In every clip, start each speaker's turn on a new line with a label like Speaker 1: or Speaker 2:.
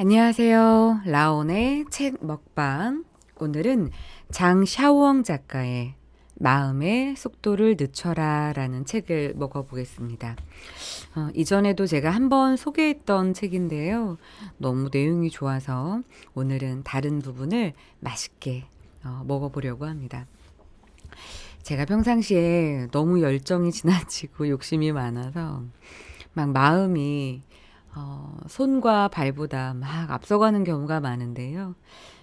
Speaker 1: 안녕하세요. 라온의 책 먹방. 오늘은 장샤오엉 작가의 마음의 속도를 늦춰라 라는 책을 먹어보겠습니다. 이전에도 제가 한번 소개했던 책인데요. 너무 내용이 좋아서 오늘은 다른 부분을 맛있게 먹어보려고 합니다. 제가 평상시에 너무 열정이 지나치고 욕심이 많아서 막 마음이 손과 발보다 막 앞서가는 경우가 많은데요.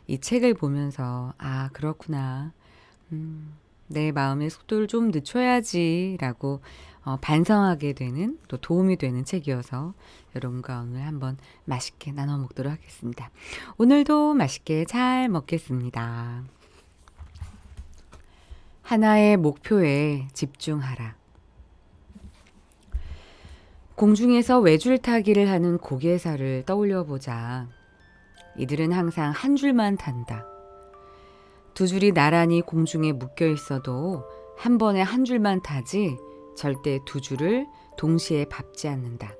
Speaker 1: 이 책을 보면서 그렇구나. 내 마음의 속도를 좀 늦춰야지라고 반성하게 되는 또 도움이 되는 책이어서 여러분과 오늘 한번 맛있게 나눠 먹도록 하겠습니다. 오늘도 맛있게 잘 먹겠습니다. 하나의 목표에 집중하라. 공중에서 외줄타기를 하는 고개사를 떠올려 보자. 이들은 항상 한 줄만 탄다. 두 줄이 나란히 공중에 묶여 있어도 한 번에 한 줄만 타지 절대 두 줄을 동시에 밟지 않는다.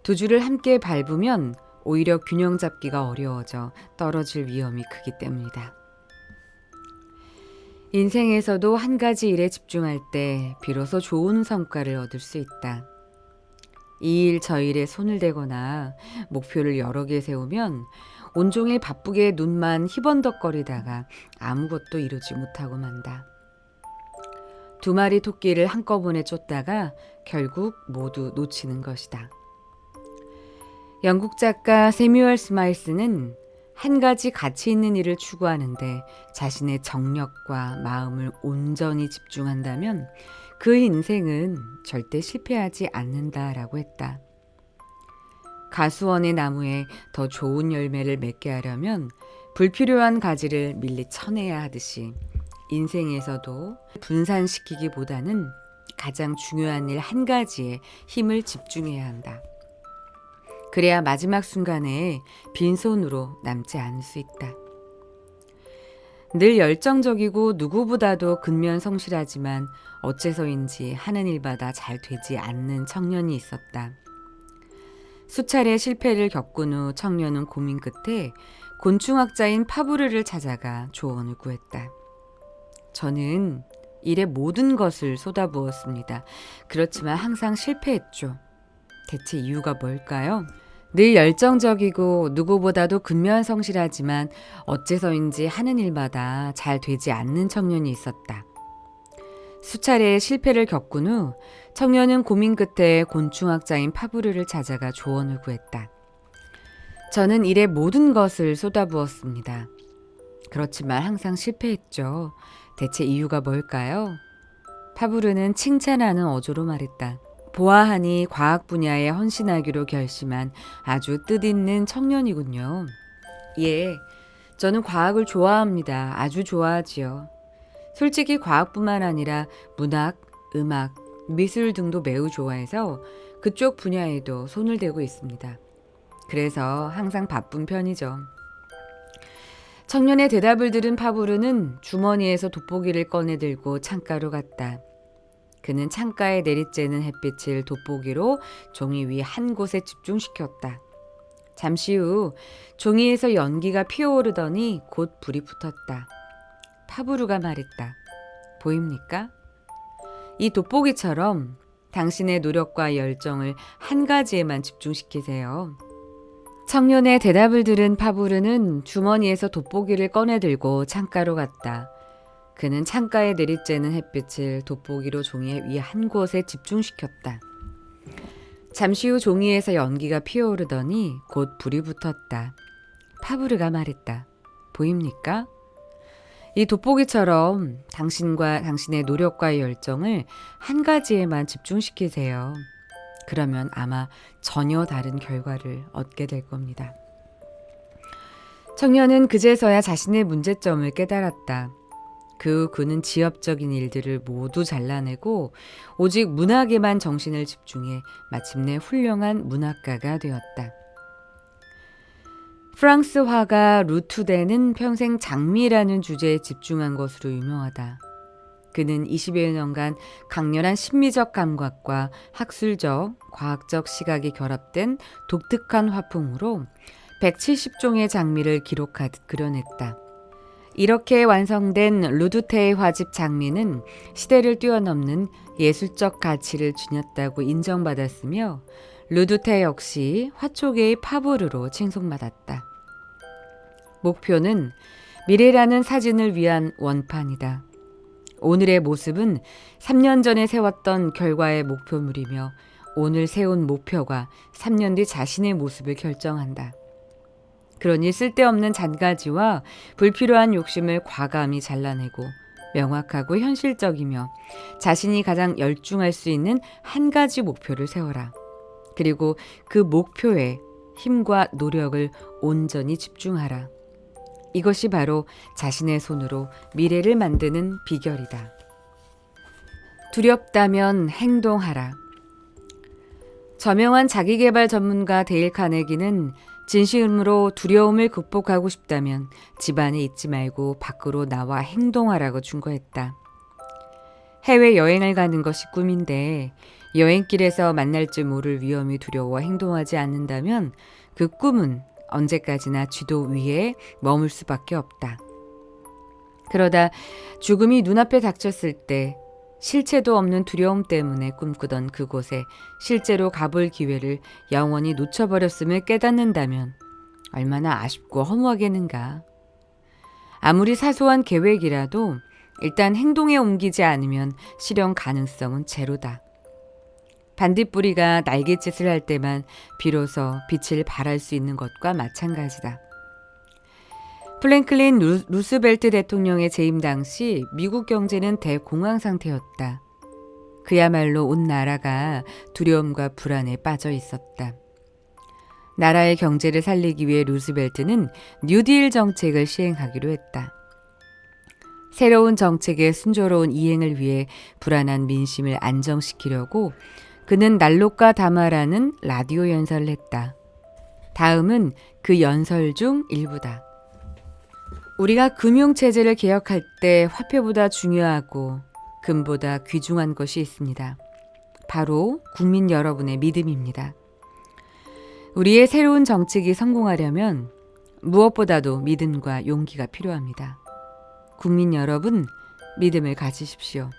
Speaker 1: 두 줄을 함께 밟으면 오히려 균형 잡기가 어려워져 떨어질 위험이 크기 때문이다. 인생에서도 한 가지 일에 집중할 때 비로소 좋은 성과를 얻을 수 있다. 이 일 저 일에 손을 대거나 목표를 여러 개 세우면 온종일 바쁘게 눈만 희번덕거리다가 아무것도 이루지 못하고 만다. 두 마리 토끼를 한꺼번에 쫓다가 결국 모두 놓치는 것이다. 영국 작가 세뮤얼 스마일스는 한 가지 가치 있는 일을 추구하는데 자신의 정력과 마음을 온전히 집중한다면 그 인생은 절대 실패하지 않는다라고 했다. 가수원의 나무에 더 좋은 열매를 맺게 하려면 불필요한 가지를 밀리 쳐내야 하듯이 인생에서도 분산시키기보다는 가장 중요한 일 한 가지에 힘을 집중해야 한다. 그래야 마지막 순간에 빈손으로 남지 않을 수 있다. 늘 열정적이고 누구보다도 근면성실하지만 어째서인지 하는 일마다 잘 되지 않는 청년이 있었다. 수차례 실패를 겪은 후 청년은 고민 끝에 곤충학자인 파브르를 찾아가 조언을 구했다. 저는 일의 모든 것을 쏟아부었습니다. 그렇지만 항상 실패했죠. 대체 이유가 뭘까요? 늘 열정적이고 누구보다도 근면성실하지만 어째서인지 하는 일마다 잘 되지 않는 청년이 있었다. 수차례의 실패를 겪은 후 청년은 고민 끝에 곤충학자인 파브르를 찾아가 조언을 구했다. 저는 일의 모든 것을 쏟아부었습니다. 그렇지만 항상 실패했죠. 대체 이유가 뭘까요? 파브르는 칭찬하는 어조로 말했다. 보아하니 과학 분야에 헌신하기로 결심한 아주 뜻있는 청년이군요. 예, 저는 과학을 좋아합니다. 아주 좋아하지요. 솔직히 과학뿐만 아니라 문학, 음악, 미술 등도 매우 좋아해서 그쪽 분야에도 손을 대고 있습니다. 그래서 항상 바쁜 편이죠. 청년의 대답을 들은 파브르는 주머니에서 돋보기를 꺼내들고 창가로 갔다. 그는 창가에 내리쬐는 햇빛을 돋보기로 종이 위 한 곳에 집중시켰다. 잠시 후 종이에서 연기가 피어오르더니 곧 불이 붙었다. 파브르가 말했다. 보입니까? 이 돋보기처럼 당신의 노력과 열정을 한 가지에만 집중시키세요. 청년의 대답을 들은 파브르는 주머니에서 돋보기를 꺼내들고 창가로 갔다. 그는 창가에 내리쬐는 햇빛을 돋보기로 종이 위 한 곳에 집중시켰다. 잠시 후 종이에서 연기가 피어오르더니 곧 불이 붙었다. 파브르가 말했다. 보입니까? 이 돋보기처럼 당신과 당신의 노력과 열정을 한 가지에만 집중시키세요. 그러면 아마 전혀 다른 결과를 얻게 될 겁니다. 청년은 그제서야 자신의 문제점을 깨달았다. 그 후 그는 지엽적인 일들을 모두 잘라내고 오직 문학에만 정신을 집중해 마침내 훌륭한 문학가가 되었다. 프랑스 화가 루투데는 평생 장미라는 주제에 집중한 것으로 유명하다. 그는 20여 년간 강렬한 심미적 감각과 학술적, 과학적 시각이 결합된 독특한 화풍으로 170종의 장미를 기록하듯 그려냈다. 이렇게 완성된 루드테의 화집 장미는 시대를 뛰어넘는 예술적 가치를 지녔다고 인정받았으며 루드테 역시 화초계의 파브르로 칭송받았다. 목표는 미래라는 사진을 위한 원판이다. 오늘의 모습은 3년 전에 세웠던 결과의 목표물이며 오늘 세운 목표가 3년 뒤 자신의 모습을 결정한다. 그러니 쓸데없는 잔가지와 불필요한 욕심을 과감히 잘라내고 명확하고 현실적이며 자신이 가장 열중할 수 있는 한 가지 목표를 세워라. 그리고 그 목표에 힘과 노력을 온전히 집중하라. 이것이 바로 자신의 손으로 미래를 만드는 비결이다. 두렵다면 행동하라. 저명한 자기계발 전문가 데일 카네기는 진심으로 두려움을 극복하고 싶다면 집안에 있지 말고 밖으로 나와 행동하라고 충고했다. 해외여행을 가는 것이 꿈인데 여행길에서 만날지 모를 위험이 두려워 행동하지 않는다면 그 꿈은 언제까지나 쥐도 위에 머물 수밖에 없다. 그러다 죽음이 눈앞에 닥쳤을 때 실체도 없는 두려움 때문에 꿈꾸던 그곳에 실제로 가볼 기회를 영원히 놓쳐버렸음을 깨닫는다면 얼마나 아쉽고 허무하겠는가. 아무리 사소한 계획이라도 일단 행동에 옮기지 않으면 실현 가능성은 제로다. 반딧불이가 날갯짓을 할 때만 비로소 빛을 발할 수 있는 것과 마찬가지다. 플랭클린 루스벨트 대통령의 재임 당시 미국 경제는 대공황 상태였다. 그야말로 온 나라가 두려움과 불안에 빠져 있었다. 나라의 경제를 살리기 위해 루스벨트는 뉴딜 정책을 시행하기로 했다. 새로운 정책의 순조로운 이행을 위해 불안한 민심을 안정시키려고 그는 난로가 다마라는 라디오 연설을 했다. 다음은 그 연설 중 일부다. 우리가 금융체제를 개혁할 때 화폐보다 중요하고 금보다 귀중한 것이 있습니다. 바로 국민 여러분의 믿음입니다. 우리의 새로운 정책이 성공하려면 무엇보다도 믿음과 용기가 필요합니다. 국민 여러분, 믿음을 가지십시오.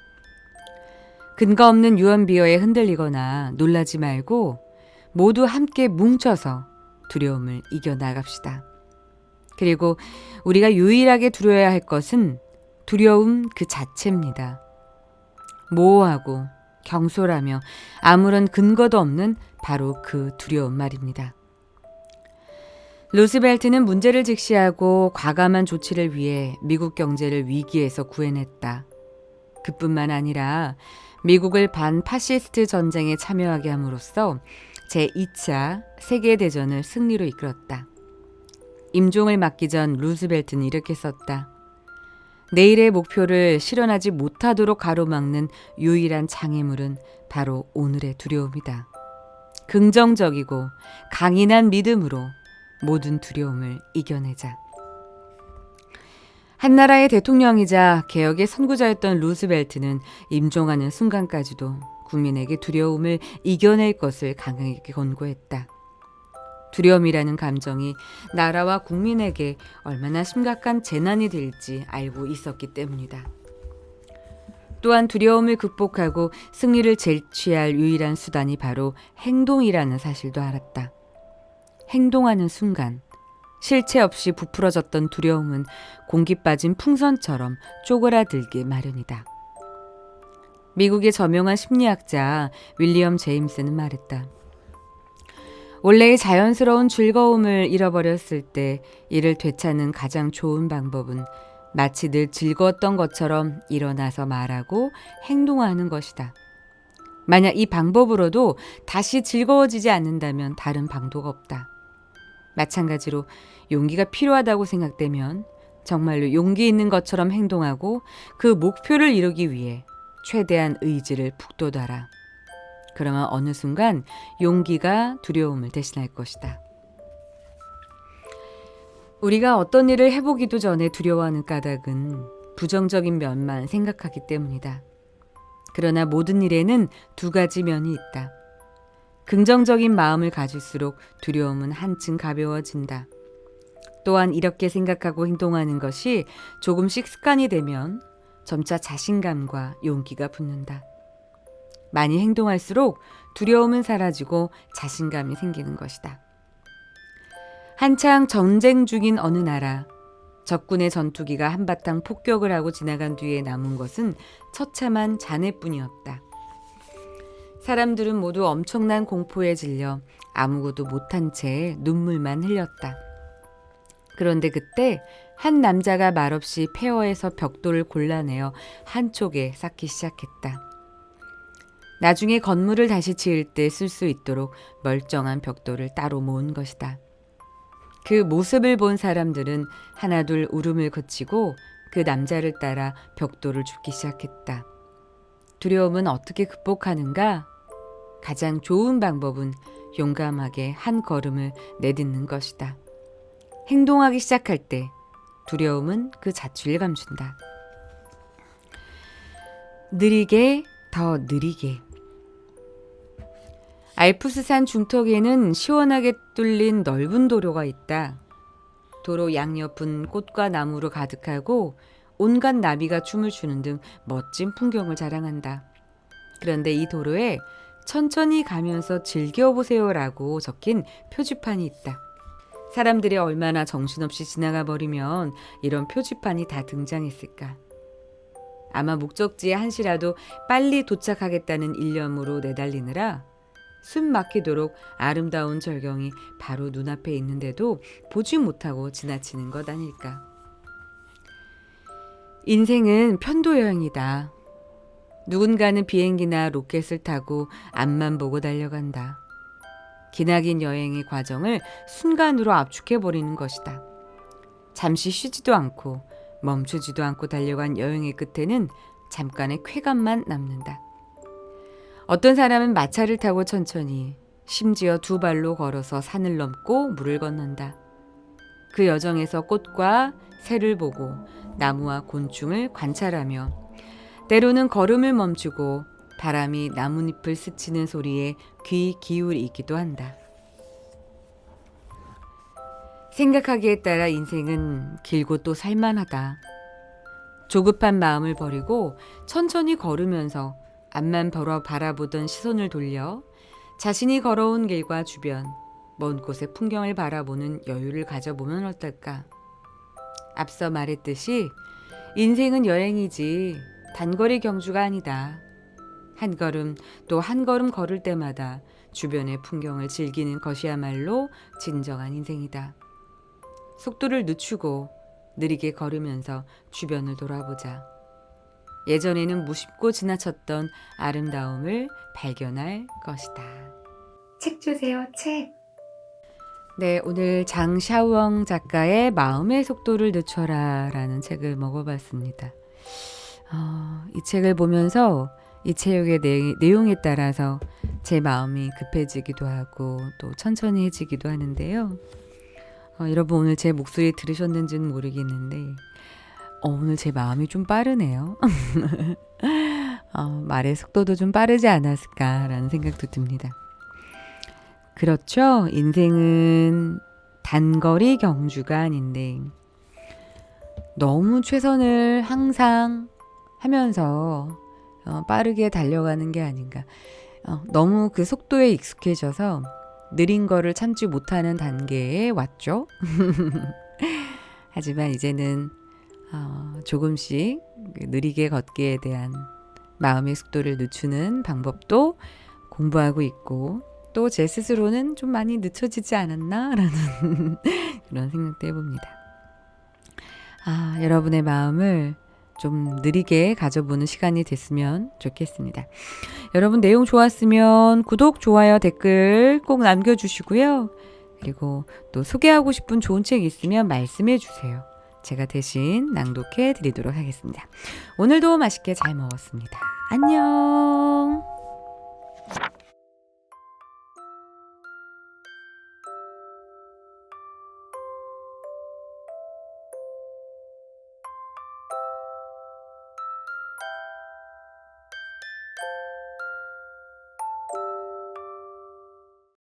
Speaker 1: 근거 없는 유언비어에 흔들리거나 놀라지 말고 모두 함께 뭉쳐서 두려움을 이겨나갑시다. 그리고 우리가 유일하게 두려워야 할 것은 두려움 그 자체입니다. 모호하고 경솔하며 아무런 근거도 없는 바로 그 두려움 말입니다. 루스벨트는 문제를 직시하고 과감한 조치를 위해 미국 경제를 위기에서 구해냈다. 그뿐만 아니라 미국을 반파시스트 전쟁에 참여하게 함으로써 제2차 세계대전을 승리로 이끌었다. 임종을 맞기 전 루스벨트는 이렇게 썼다. 내일의 목표를 실현하지 못하도록 가로막는 유일한 장애물은 바로 오늘의 두려움이다. 긍정적이고 강인한 믿음으로 모든 두려움을 이겨내자. 한나라의 대통령이자 개혁의 선구자였던 루스벨트는 임종하는 순간까지도 국민에게 두려움을 이겨낼 것을 강하게 권고했다. 두려움이라는 감정이 나라와 국민에게 얼마나 심각한 재난이 될지 알고 있었기 때문이다. 또한 두려움을 극복하고 승리를 쟁취할 유일한 수단이 바로 행동이라는 사실도 알았다. 행동하는 순간 실체 없이 부풀어졌던 두려움은 공기 빠진 풍선처럼 쪼그라들기 마련이다. 미국의 저명한 심리학자 윌리엄 제임스는 말했다. 원래의 자연스러운 즐거움을 잃어버렸을 때 이를 되찾는 가장 좋은 방법은 마치 늘 즐거웠던 것처럼 일어나서 말하고 행동하는 것이다. 만약 이 방법으로도 다시 즐거워지지 않는다면 다른 방도가 없다. 마찬가지로 용기가 필요하다고 생각되면 정말로 용기 있는 것처럼 행동하고 그 목표를 이루기 위해 최대한 의지를 북돋아라. 그러면 어느 순간 용기가 두려움을 대신할 것이다. 우리가 어떤 일을 해보기도 전에 두려워하는 까닭은 부정적인 면만 생각하기 때문이다. 그러나 모든 일에는 두 가지 면이 있다. 긍정적인 마음을 가질수록 두려움은 한층 가벼워진다. 또한 이렇게 생각하고 행동하는 것이 조금씩 습관이 되면 점차 자신감과 용기가 붙는다. 많이 행동할수록 두려움은 사라지고 자신감이 생기는 것이다. 한창 전쟁 중인 어느 나라, 적군의 전투기가 한바탕 폭격을 하고 지나간 뒤에 남은 것은 처참한 잔해뿐이었다. 사람들은 모두 엄청난 공포에 질려 아무것도 못한 채 눈물만 흘렸다. 그런데 그때 한 남자가 말없이 폐허에서 벽돌을 골라내어 한쪽에 쌓기 시작했다. 나중에 건물을 다시 지을 때 쓸 수 있도록 멀쩡한 벽돌을 따로 모은 것이다. 그 모습을 본 사람들은 하나둘 울음을 그치고 그 남자를 따라 벽돌을 줍기 시작했다. 두려움은 어떻게 극복하는가? 가장 좋은 방법은 용감하게 한 걸음을 내딛는 것이다. 행동하기 시작할 때 두려움은 그 자취를 감춘다. 느리게, 더 느리게. 알프스산 중턱에는 시원하게 뚫린 넓은 도로가 있다. 도로 양옆은 꽃과 나무로 가득하고 온갖 나비가 춤을 추는 등 멋진 풍경을 자랑한다. 그런데 이 도로에 천천히 가면서 즐겨보세요라고 적힌 표지판이 있다. 사람들이 얼마나 정신없이 지나가 버리면 이런 표지판이 다 등장했을까? 아마 목적지에 한시라도 빨리 도착하겠다는 일념으로 내달리느라 숨 막히도록 아름다운 절경이 바로 눈앞에 있는데도 보지 못하고 지나치는 것 아닐까. 인생은 편도 여행이다. 누군가는 비행기나 로켓을 타고 앞만 보고 달려간다. 기나긴 여행의 과정을 순간으로 압축해버리는 것이다. 잠시 쉬지도 않고 멈추지도 않고 달려간 여행의 끝에는 잠깐의 쾌감만 남는다. 어떤 사람은 마차를 타고 천천히, 심지어 두 발로 걸어서 산을 넘고 물을 건넌다. 그 여정에서 꽃과 새를 보고 나무와 곤충을 관찰하며 때로는 걸음을 멈추고 바람이 나뭇잎을 스치는 소리에 귀 기울이기도 한다. 생각하기에 따라 인생은 길고 또 살만하다. 조급한 마음을 버리고 천천히 걸으면서 앞만 바라보던 시선을 돌려 자신이 걸어온 길과 주변, 먼 곳의 풍경을 바라보는 여유를 가져보면 어떨까? 앞서 말했듯이 인생은 여행이지 단거리 경주가 아니다. 한 걸음 또 한 걸음 걸을 때마다 주변의 풍경을 즐기는 것이야말로 진정한 인생이다. 속도를 늦추고 느리게 걸으면서 주변을 돌아보자. 예전에는 무심코 지나쳤던 아름다움을 발견할 것이다. 책 주세요, 책. 네, 오늘 장샤웡 작가의 마음의 속도를 늦춰라 라는 책을 먹어봤습니다. 이 책을 보면서 이 책의 내용에 따라서 제 마음이 급해지기도 하고 또 천천히 해지기도 하는데요. 여러분 오늘 제 목소리 들으셨는지는 모르겠는데 오늘 제 마음이 좀 빠르네요. 말의 속도도 좀 빠르지 않았을까라는 생각도 듭니다. 그렇죠. 인생은 단거리 경주가 아닌데 너무 최선을 항상 하면서 빠르게 달려가는 게 아닌가. 너무 그 속도에 익숙해져서 느린 거를 참지 못하는 단계에 왔죠. 하지만 이제는 조금씩 느리게 걷기에 대한 마음의 속도를 늦추는 방법도 공부하고 있고 또 제 스스로는 좀 많이 늦춰지지 않았나라는 그런 생각도 해봅니다. 여러분의 마음을 좀 느리게 가져보는 시간이 됐으면 좋겠습니다. 여러분 내용 좋았으면 구독, 좋아요, 댓글 꼭 남겨주시고요. 그리고 또 소개하고 싶은 좋은 책 있으면 말씀해 주세요. 제가 대신 낭독해 드리도록 하겠습니다. 오늘도 맛있게 잘 먹었습니다. 안녕.